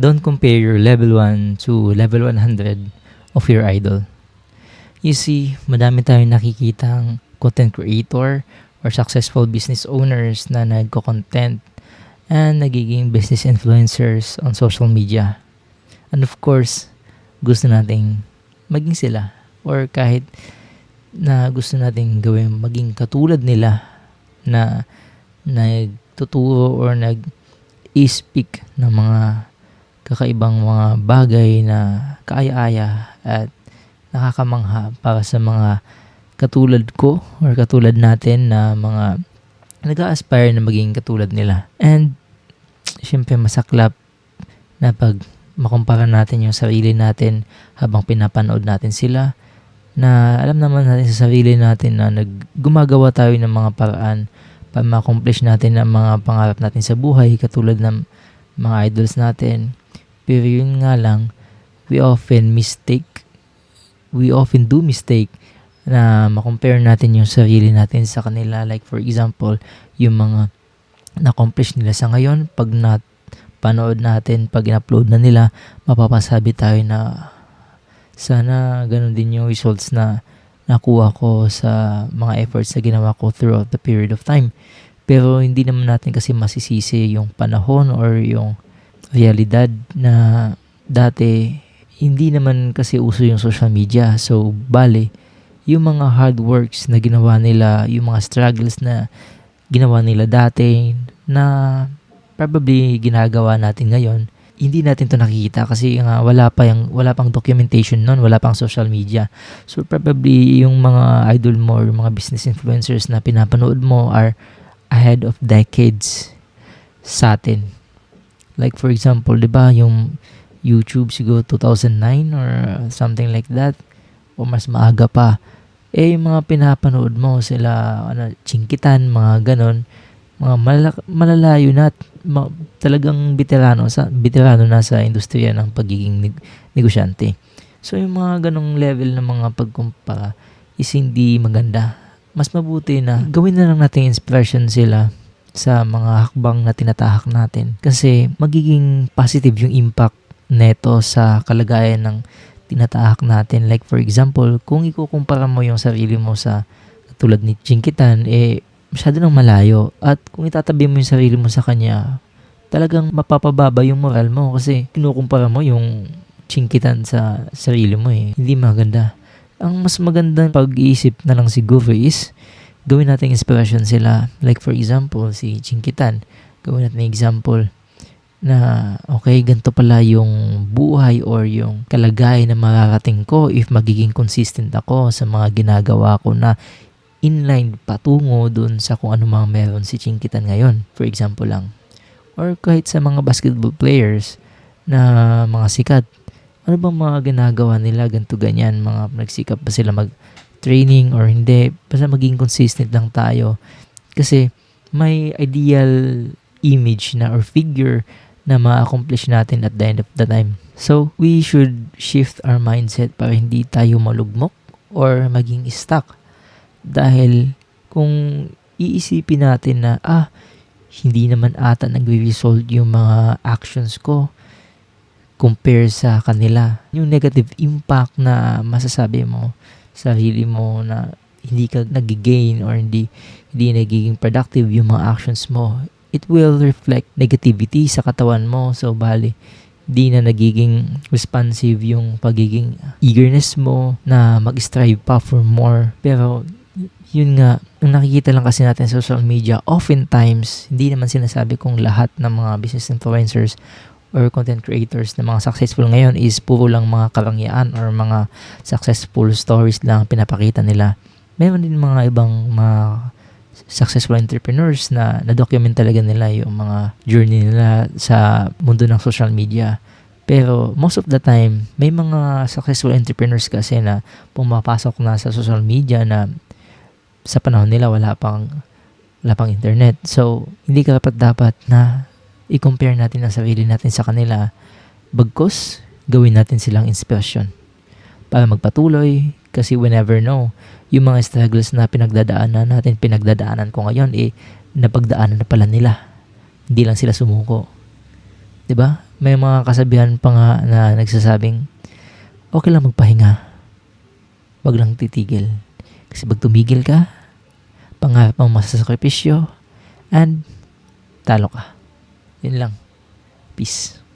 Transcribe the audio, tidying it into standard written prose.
don't compare your level 1 to level 100 of your idol. You see, madami tayong nakikitang content creator or successful business owners na nagko-content and nagiging business influencers on social media. And of course, gusto nating maging sila or kahit na gusto nating gawin maging katulad nila na nagtuturo or nag-speak ng mga kakaibang mga bagay na kaaya-aya at nakakamangha para sa mga katulad ko or katulad natin na mga nag-a-aspire na maging katulad nila. And syempre masaklap na pag makumpara natin yung sarili natin habang pinapanood natin sila, na alam naman natin sa sarili natin na gumagawa tayo ng mga paraan para ma-accomplish natin ang mga pangarap natin sa buhay katulad ng mga idols natin. Pero yun nga lang, we often do mistake na ma-compare natin yung sarili natin sa kanila. Like for example, yung mga na-accomplish nila sa ngayon, pag panood natin, pag in-upload na nila, mapapasabi tayo na sana ganun din yung results na nakuha ko sa mga efforts na ginawa ko throughout the period of time. Pero hindi naman natin kasi masisisi yung panahon or yung realidad na dati hindi naman kasi uso yung social media. So, bale, yung mga hard works na ginawa nila, yung mga struggles na ginawa nila dati na probably ginagawa natin ngayon, hindi natin to nakikita kasi nga wala pang documentation noon, wala pang social media. So probably yung mga idol mo or yung mga business influencers na pinapanood mo are ahead of decades sa atin. Like for example, 'di ba, yung YouTube siguro 2009 or something like that o mas maaga pa. Yung mga pinapanood mo sila Chinkitan, mga ganon, mga malalayo na talagang veterano na sa industriya ng pagiging negosyante. So yung mga ganong level ng mga pagkumpara is hindi maganda. Mas mabuti na gawin na lang natin inspiration sila sa mga hakbang na tinatahak natin kasi magiging positive yung impact neto sa kalagayan ng tinatahak natin. Like for example, kung ikukumpara mo yung sarili mo sa tulad ni Chinkitan, masyado nang malayo. At kung itatabi mo yung sarili mo sa kanya, talagang mapapababa yung moral mo kasi kinukumpara mo yung Chinkitan sa sarili mo . Hindi maganda. Ang mas magandang pag-iisip na lang siguro is gawin natin inspiration sila. Like for example, si Chinkitan, gawin natin example na okay, ganito pala yung buhay or yung kalagayan na mararating ko if magiging consistent ako sa mga ginagawa ko na inline patungo dun sa kung ano mga meron si Chinkitan ngayon. For example lang. Or kahit sa mga basketball players na mga sikat. Ano bang mga ginagawa nila, ganito ganyan, mga nagsikap ba sila mag-training or hindi. Basta maging consistent lang tayo. Kasi may ideal image na or figure na ma-accomplish natin at the end of the time. So, we should shift our mindset para hindi tayo malugmok or maging stuck. Dahil kung iisipin natin na hindi naman ata nagre-result yung mga actions ko compare sa kanila, yung negative impact na masasabi mo sa sarili mo na hindi ka nag-gain or hindi nagiging productive yung mga actions mo, it will reflect negativity sa katawan mo. So bali, di na nagiging responsive yung pagiging eagerness mo na mag-strive pa for more. Pero yun nga, ang nakikita lang kasi natin sa social media, oftentimes, hindi naman sinasabi kong lahat ng mga business influencers or content creators na mga successful ngayon is puro lang mga karangyaan or mga successful stories lang pinapakita nila. Meron din mga ibang mga successful entrepreneurs na na-document talaga nila yung mga journey nila sa mundo ng social media. Pero most of the time, may mga successful entrepreneurs kasi na pumapasok na sa social media na sa panahon nila wala pang internet. So, hindi dapat na i-compare natin ang sarili natin sa kanila. Bagkus, gawin natin silang inspirasyon para magpatuloy kasi we never know. Yung mga struggles na pinagdadaanan ko ngayon, napagdaanan na pala nila. Hindi lang sila sumuko. 'Di ba? May mga kasabihan pa nga na nagsasabing, okay lang magpahinga, wag lang titigil. Kasi pag tumigil ka, pangarap ang masasakripisyo, and talo ka. Yun lang. Peace.